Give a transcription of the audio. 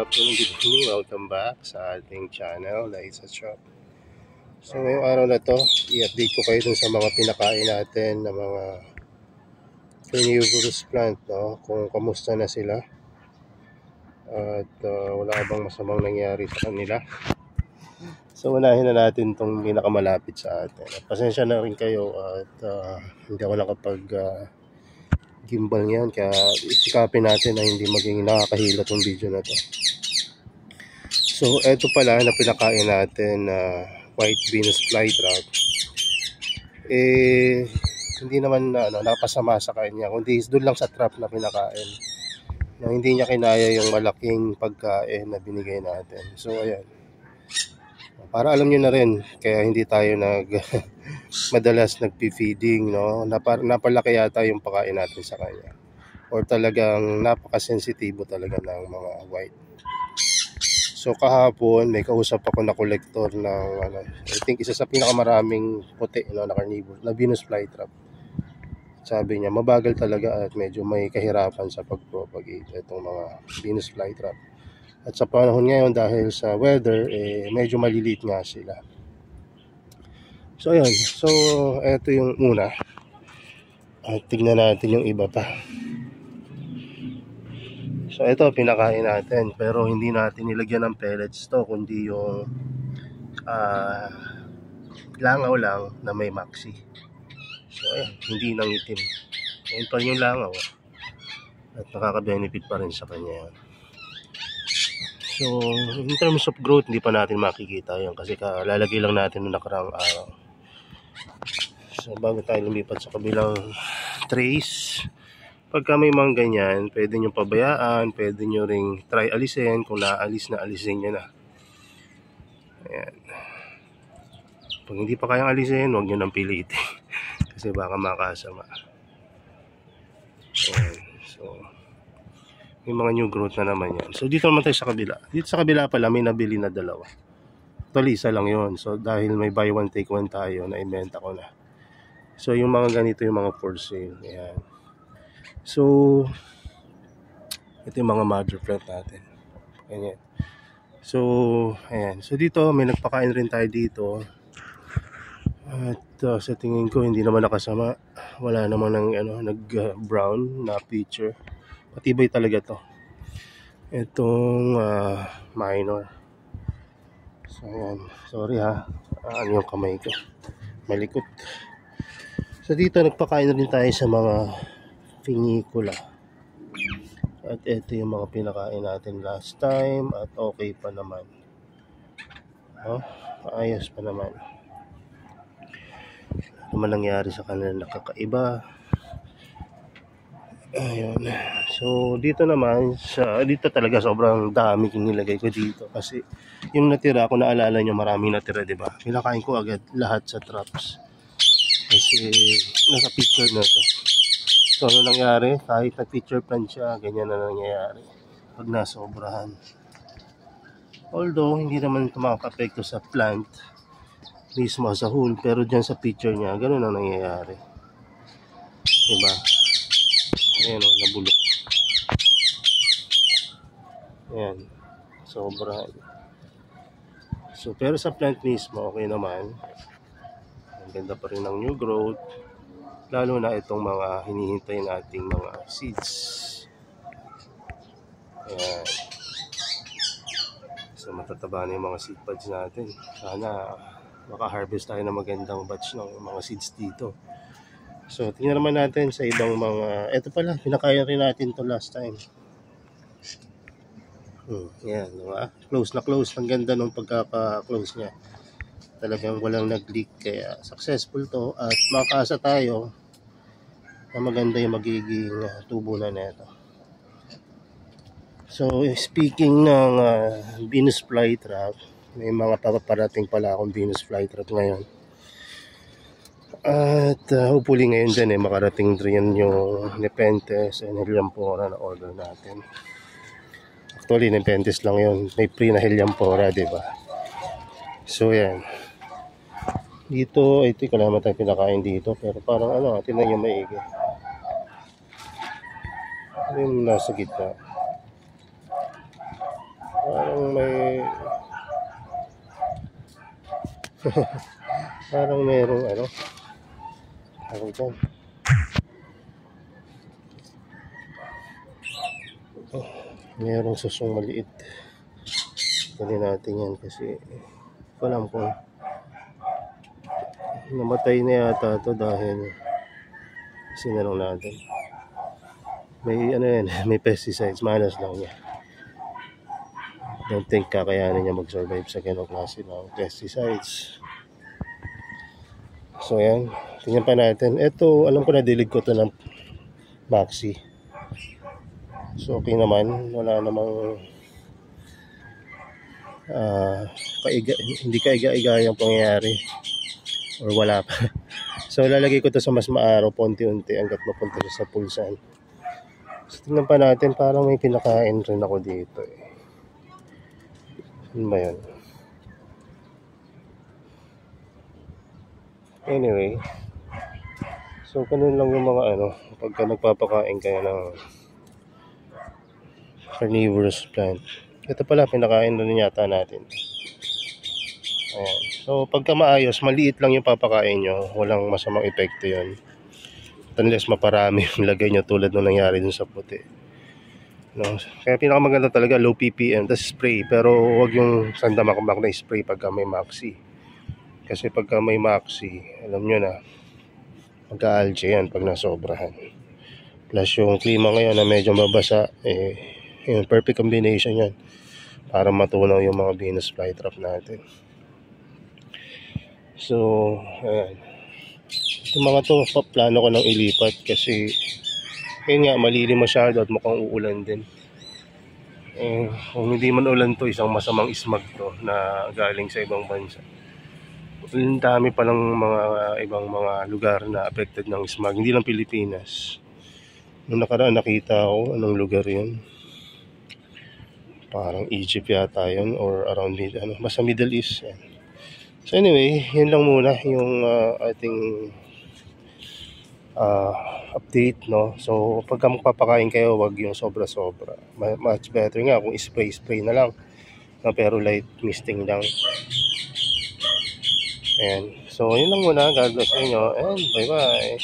afternoon, good evening. Welcome back sa ating channel, Liza Shop. So ngayong araw na to, i-update ko kayo dun sa mga pinakain natin na mga carnivorous plant, no? Kung kamusta na sila at wala bang masamang nangyari sa kanila. So unahin na natin itong pinakamalapit sa atin. At pasensya na rin kayo at hindi ako nakapag gimbal yan, kaya isikapin natin na hindi maging nakakahila tong video na to. So eto pala na pinakain natin white Venus flytrap, hindi naman napasama sa kanya, kundi doon lang sa trap na pinakain na hindi niya kinaya yung malaking pagkain na binigay natin. So ayan, para alam nyo na rin, kaya hindi tayo madalas nagpi-feeding, no? Napalaki yata yung pagkain natin sa kanya, or talagang napakasensitibo talaga ng mga white. So kahapon may kausap ako na collector ng I think isa sa pinakamaraming puti na carnivore na Venus flytrap. Sabi niya mabagal talaga at medyo may kahirapan sa pag-propagate itong mga Venus flytrap. At sa panahon ngayon, dahil sa weather, medyo maliliit nga sila. So ayan, so eto yung una. At tignan natin yung iba pa. So ito pinakain natin, pero hindi natin nilagyan ng pellets to, kundi yung langaw lang na may maxi. So ayan, hindi nang itim. Ayan pa yung langaw. At nakaka-benefit pa rin sa kanya yan. So in terms of growth, hindi pa natin makikita yun kasi lalagay lang natin noong nakarang araw. So bago tayo lumipat sa kabilang trays, pagka may mga ganyan, pwede nyo pabayaan, pwede nyo ring try alisin. Kung naalis na, alisin nyo na. Ayan. Pag hindi pa kayang alisin, huwag nyo nang pilitin kasi baka makasama. Ayan. So may mga new growth na naman yan. So dito naman tayo sa kabila. Dito sa kabila pala may nabili na dalawa. Actually isa lang yon. So dahil may buy one take one tayo, na-inventa ko na. So yung mga ganito yung mga for sale. Ayan. So ito yung mga mother plant natin. Ayan. So ayan. So dito may nagpakain rin tayo dito. At sa tingin ko hindi naman nakasama. Wala naman ng nag-brown na picture. Patibay talaga to. Itong minor. So ayan, sorry ha, ano yung kamay ko, malikot. So dito nagpakain rin tayo sa mga pinicula. At ito yung mga pinakain natin last time at okay pa naman. Ayos pa naman. Ano man nangyari sa kanila nakakaiba. Ayun. So dito naman dito talaga sobrang dami yung nilagay ko dito kasi yung natira, kung naalala nyo, maraming natira, diba? Pinakain ko agad lahat sa traps kasi nasa picture na to. So ano nangyari, kahit na picture plan siya, ganyan na nangyayari pag nasobrahan. Although hindi naman ito makaka-apekto sa plant mismo sa whole, pero dyan sa picture niya ganun ang nangyayari, diba? Ayan o, nabulok. Ayan, sobra. So pero sa plant mismo okay naman. Ang ganda pa rin ng new growth, lalo na itong mga hinihintay nating mga seeds. Ayan. So matataba na yung mga seed pods natin. Sana maka-harvest tayo ng magandang batch ng mga seeds dito. So tingnan naman natin sa ibang mga, eto pala pinakain rin natin to last time. Yan, diba? Close na close. Ang ganda nung pagkaka-close niya. Talagang walang nag-leak, kaya successful to at makakaasa tayo na maganda yung magiging tubo na neto. So speaking ng Venus flytrap, may mga paparating pala akong Venus flytrap ngayon. At hopefully ngayon din makarating rin yung Nepenthes and Helianthera na order natin. Actually Nepenthes lang yun, may pre na Helianthera, diba? So yan. Dito, ito ko naman tayo pinakain dito, pero parang tinan yung maigi. Ano yung nasa gitna? Parang may parang merong ano, tawag dyan. Merong susong maliit. Kunin natin yan kasi alam ko namatay na yata to dahil sinanong natin. May ano yan, may pesticides, manas lang niya. Don't think kakayanin niya mag-survive sa ganong klase ng pesticides. So yan, tingnan pa natin. Ito, alam ko na dilig ko to ng Maxi. So okay naman, wala namang hindi kaiga-iga yung pangyayari or wala pa. So lalagay ko to sa mas maaraw unti-unti hanggat mapunta sa pulsan. So tingnan pa natin, parang may pinakain rin ako dito eh. Ano ba yun? Anyway, so ganun lang yung mga ano, pagka nagpapakain kayo ng carnivorous plant. Ito pala, pinakain rin yata natin. Ayan. So pagka maayos, maliit lang yung papakain nyo, walang masamang epekto yun. Unless maparami yung lagay nyo tulad nung nangyari dun sa puti. No? Kaya pinakamaganda talaga low ppm, tas spray. Pero huwag yung sandamakmak na spray pagka may Maxi. Kasi pagka may Maxi, alam nyo na, magka-algae yan pag nasobrahan. Plus yung klima ngayon na medyo mabasa, yun, perfect combination yan para matunaw yung mga Venus flytrap natin. So, ayan. Itong mga to, plano ko nang ilipat kasi yun nga, malilim masyado at mukhang uulan din. Kung hindi man ulan to, isang masamang ismag to na galing sa ibang bansa. Ang dami palang mga ibang mga lugar na affected ng smog, hindi lang Pilipinas. Nung nakaraan nakita ako, anong lugar yun? Parang Egypt yata yun or around basta Middle East. Yan. So anyway, yun lang muna yung ating update, no? So pagka magpapakain kayo, wag yung sobra-sobra. Much better nga kung spray na lang, pero light misting lang. Ayan. So, yun lang muna. God bless sa inyo. And bye-bye.